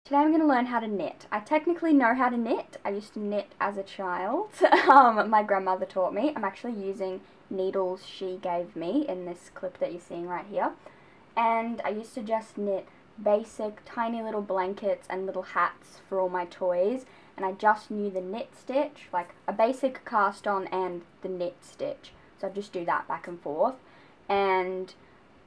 Today I'm going to learn how to knit. I technically know how to knit. I used to knit as a child. My grandmother taught me. I'm actually using needles she gave me in this clip that you're seeing right here. And I used to just knit basic tiny little blankets and little hats for all my toys. And I just knew the knit stitch, like a basic cast on and the knit stitch. So I just do that back and forth. And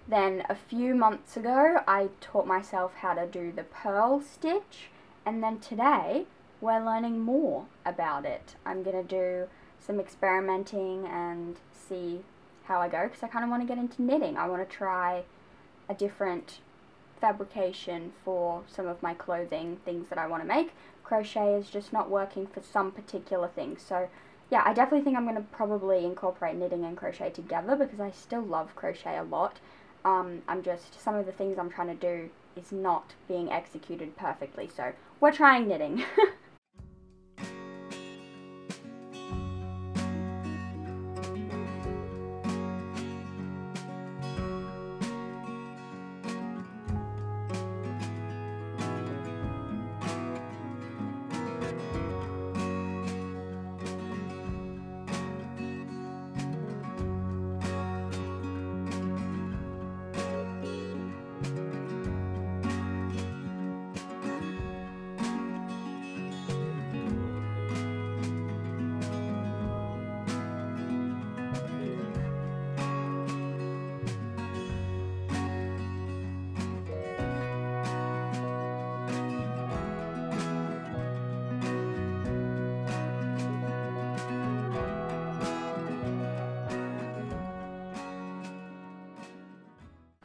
then a few months ago, I taught myself how to do the purl stitch, and then today we're learning more about it. I'm going to do some experimenting and see how I go, because I kind of want to get into knitting. I want to try a different fabrication for some of my clothing, things that I want to make. Crochet is just not working for some particular things, so yeah, I definitely think I'm going to probably incorporate knitting and crochet together, because I still love crochet a lot. Some of the things I'm trying to do is not being executed perfectly, so we're trying knitting.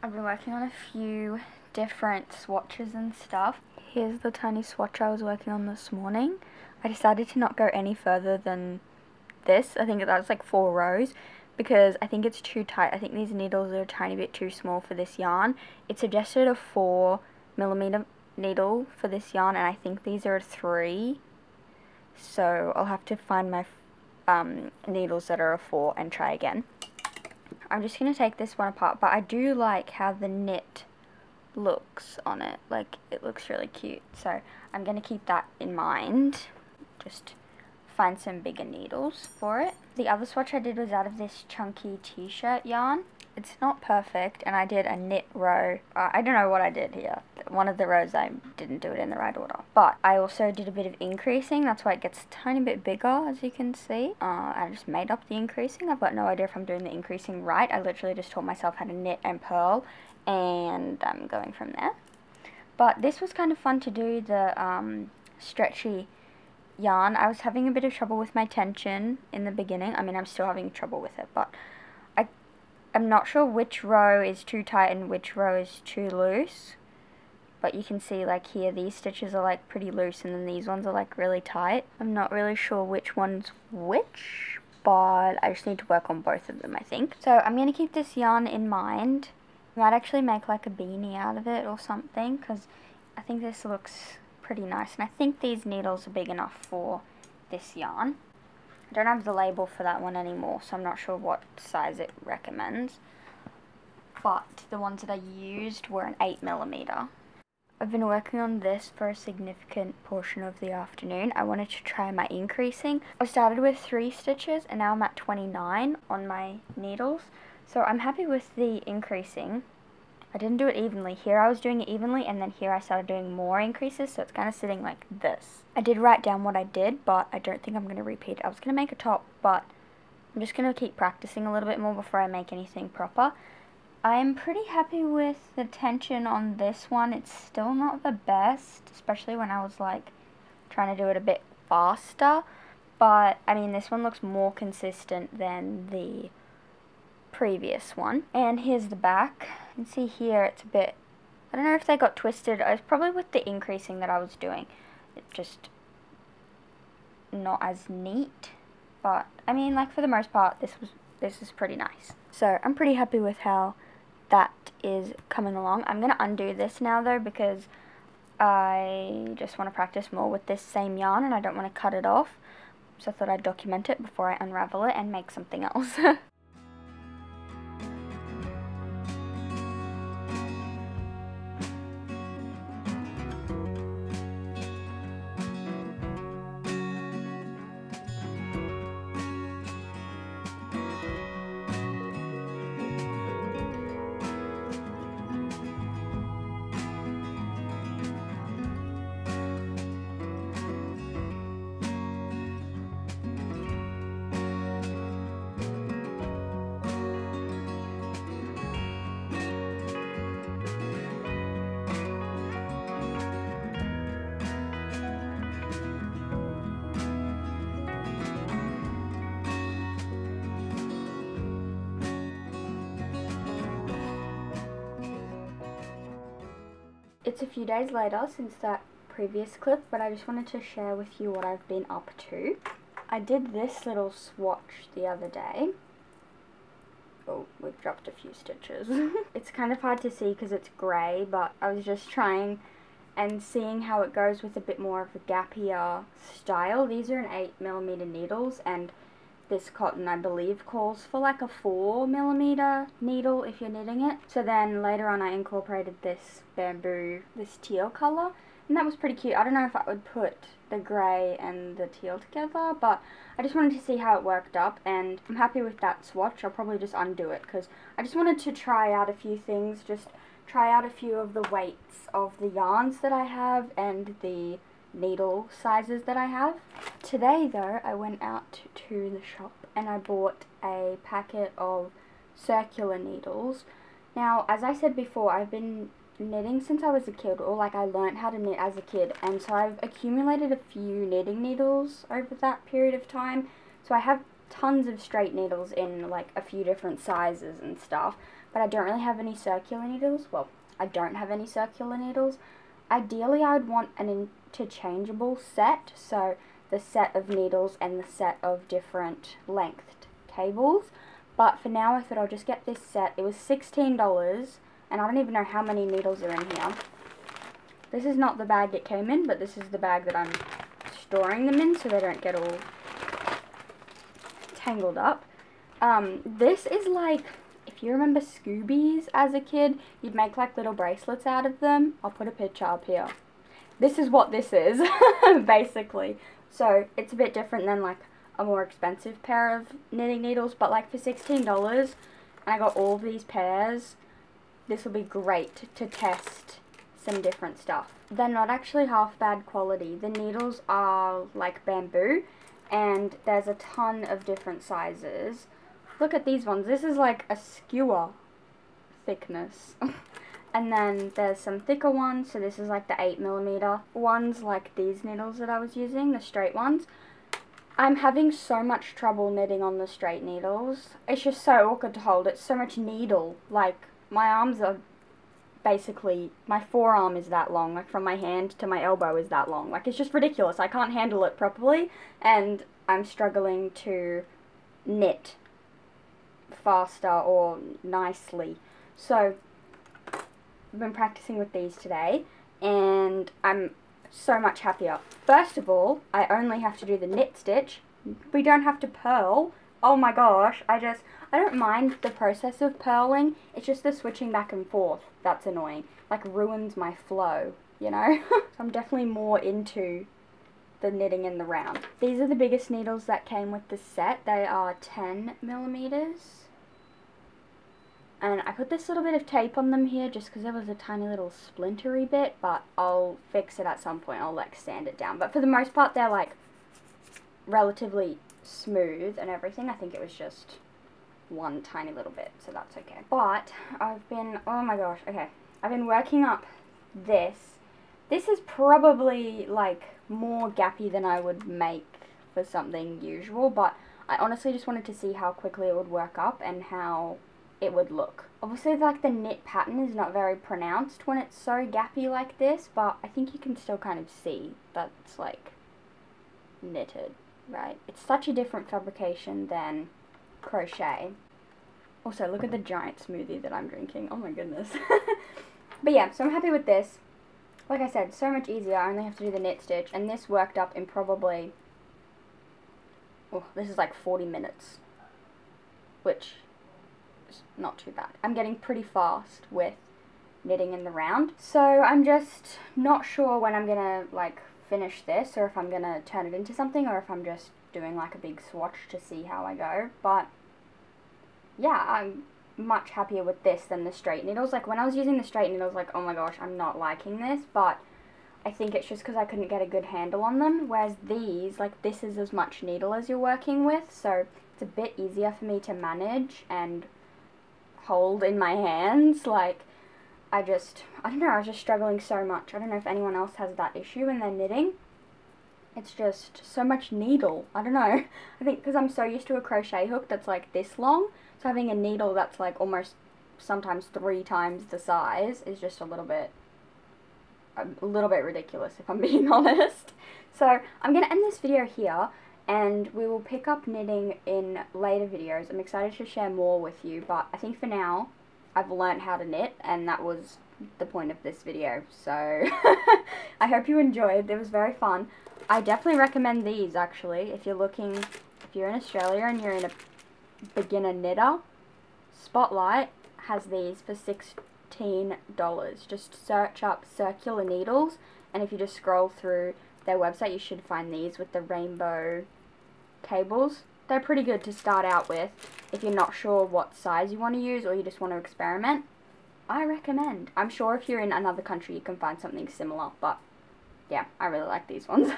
I've been working on a few different swatches and stuff. Here's the tiny swatch I was working on this morning. I decided to not go any further than this. I think that was like 4 rows because I think it's too tight. I think these needles are a tiny bit too small for this yarn. It suggested a 4mm needle for this yarn, and I think these are a 3. So I'll have to find my needles that are a 4 and try again. I'm just going to take this one apart, but I do like how the knit looks on it. Like, it looks really cute. So I'm going to keep that in mind. Just find some bigger needles for it. The other swatch I did was out of this chunky t-shirt yarn. It's not perfect, and I did a knit row. I don't know what I did here. One of the rows I didn't do it in the right order. But I also did a bit of increasing. That's why it gets a tiny bit bigger, as you can see. I just made up the increasing. I've got no idea if I'm doing the increasing right. I literally just taught myself how to knit and purl, and I'm going from there. But this was kind of fun to do, the stretchy yarn. I was having a bit of trouble with my tension in the beginning. I mean, I'm still having trouble with it, but I'm not sure which row is too tight and which row is too loose. But you can see, like, here these stitches are like pretty loose, and then these ones are like really tight. I'm not really sure which one's which, but I just need to work on both of them, I think. So I'm going to keep this yarn in mind. I might actually make like a beanie out of it or something, because I think this looks pretty nice, and I think these needles are big enough for this yarn. I don't have the label for that one anymore, so I'm not sure what size it recommends. But the ones that I used were an 8mm. I've been working on this for a significant portion of the afternoon. I wanted to try my increasing. I started with 3 stitches, and now I'm at 29 on my needles. So I'm happy with the increasing. I didn't do it evenly. Here I was doing it evenly, and then here I started doing more increases, so it's kind of sitting like this. I did write down what I did, but I don't think I'm going to repeat it. I was going to make a top, but I'm just going to keep practicing a little bit more before I make anything proper. I am pretty happy with the tension on this one. It's still not the best, especially when I was like trying to do it a bit faster, but I mean, this one looks more consistent than the previous one. And here's the back. You can see here it's a bit, I don't know if they got twisted. It was probably with the increasing that I was doing. It's just not as neat, but I mean, like, for the most part, this is pretty nice. So I'm pretty happy with how that is coming along. I'm going to undo this now though, because I just want to practice more with this same yarn, and I don't want to cut it off. So I thought I'd document it before I unravel it and make something else. It's a few days later since that previous clip, but I just wanted to share with you what I've been up to. I did this little swatch the other day. Oh, we've dropped a few stitches. It's kind of hard to see because it's grey, but I was just trying and seeing how it goes with a bit more of a gappier style. These are an 8mm needles, and this cotton, I believe, calls for like a 4mm needle if you're knitting it. So then later on I incorporated this bamboo, this teal colour, and that was pretty cute. I don't know if I would put the grey and the teal together, but I just wanted to see how it worked up, and I'm happy with that swatch. I'll probably just undo it because I just wanted to try out a few things, just try out a few of the weights of the yarns that I have and the needle sizes that I have. Today though, I went out to the shop and I bought a packet of circular needles. Now, as I said before, I've been knitting since I was a kid, or like I learnt how to knit as a kid, and so I've accumulated a few knitting needles over that period of time. So I have tons of straight needles in like a few different sizes and stuff, but I don't really have any circular needles. Well, I don't have any circular needles. Ideally, I would want an interchangeable set, so the set of needles and the set of different lengthed cables. But for now, I thought I'll just get this set. It was $16, and I don't even know how many needles are in here. This is not the bag it came in, but this is the bag that I'm storing them in so they don't get all tangled up. This is like, if you remember Scoobies as a kid, you'd make like little bracelets out of them. I'll put a picture up here. This is what this is, basically. So it's a bit different than like a more expensive pair of knitting needles, but like for $16, and I got all these pairs, this will be great to test some different stuff. They're not actually half bad quality. The needles are like bamboo, and there's a ton of different sizes. Look at these ones. This is like a skewer thickness. And then there's some thicker ones, so this is like the 8mm ones, like these needles that I was using, the straight ones. I'm having so much trouble knitting on the straight needles. It's just so awkward to hold. It's so much needle. Like, my arms are basically, my forearm is that long, like from my hand to my elbow is that long. Like, it's just ridiculous. I can't handle it properly, and I'm struggling to knit faster or nicely. So I've been practicing with these today, and I'm so much happier. First of all, I only have to do the knit stitch. We don't have to purl. Oh my gosh, I don't mind the process of purling. It's just the switching back and forth that's annoying. Like, ruins my flow, you know? So I'm definitely more into the knitting in the round. These are the biggest needles that came with the set. They are 10mm. And I put this little bit of tape on them here just because there was a tiny little splintery bit, but I'll fix it at some point. I'll like sand it down. But for the most part, they're like relatively smooth and everything. I think it was just one tiny little bit, so that's okay. But I've been, oh my gosh, okay. I've been working up this. This is probably like more gappy than I would make for something usual, but I honestly just wanted to see how quickly it would work up and how it would look. Obviously, like, the knit pattern is not very pronounced when it's so gappy like this, but I think you can still kind of see that's like knitted, right? It's such a different fabrication than crochet. Also, look at the giant smoothie that I'm drinking. Oh my goodness. But yeah, so I'm happy with this. Like I said, so much easier. I only have to do the knit stitch, and this worked up in probably, oh, this is like 40 minutes, which is not too bad. I'm getting pretty fast with knitting in the round, so I'm just not sure when I'm gonna like finish this, or if I'm gonna turn it into something, or if I'm just doing like a big swatch to see how I go. But yeah, I'm much happier with this than the straight needles. Like, when I was using the straight needles, like, oh my gosh, I'm not liking this, but I think it's just because I couldn't get a good handle on them, whereas these, like, this is as much needle as you're working with, so it's a bit easier for me to manage and hold in my hands. Like, I don't know, I was just struggling so much. I don't know if anyone else has that issue when they're knitting. It's just so much needle. I don't know. I think because I'm so used to a crochet hook that's like this long, so having a needle that's like almost sometimes 3 times the size is just a little bit a little bit ridiculous if I'm being honest. So I'm going to end this video here, and we will pick up knitting in later videos. I'm excited to share more with you, but I think for now I've learned how to knit, and that was the point of this video. So I hope you enjoyed. It was very fun. I definitely recommend these, actually, if you're in Australia and you're in a beginner knitter. Spotlight has these for $16. Just search up circular needles, and if you just scroll through their website, you should find these with the rainbow cables. They're pretty good to start out with if you're not sure what size you want to use or you just want to experiment. I recommend. I'm sure if you're in another country you can find something similar, but yeah, I really like these ones.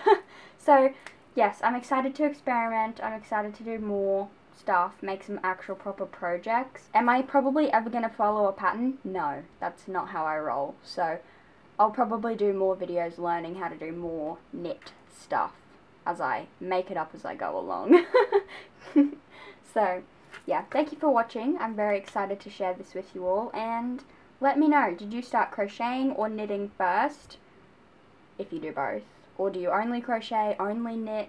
So yes, I'm excited to experiment. I'm excited to do more stuff, make some actual proper projects. Am I probably ever going to follow a pattern? No, that's not how I roll. So I'll probably do more videos learning how to do more knit stuff as I make it up as I go along. So yeah, thank you for watching. I'm very excited to share this with you all, and let me know, did you start crocheting or knitting first? If you do both. Or do you only crochet, only knit?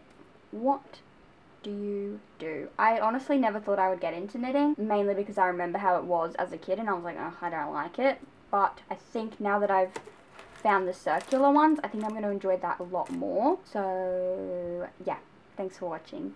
What do you do? I honestly never thought I would get into knitting, mainly because I remember how it was as a kid and I was like, oh, I don't like it. But I think now that I've found the circular ones, I think I'm going to enjoy that a lot more. So yeah, thanks for watching.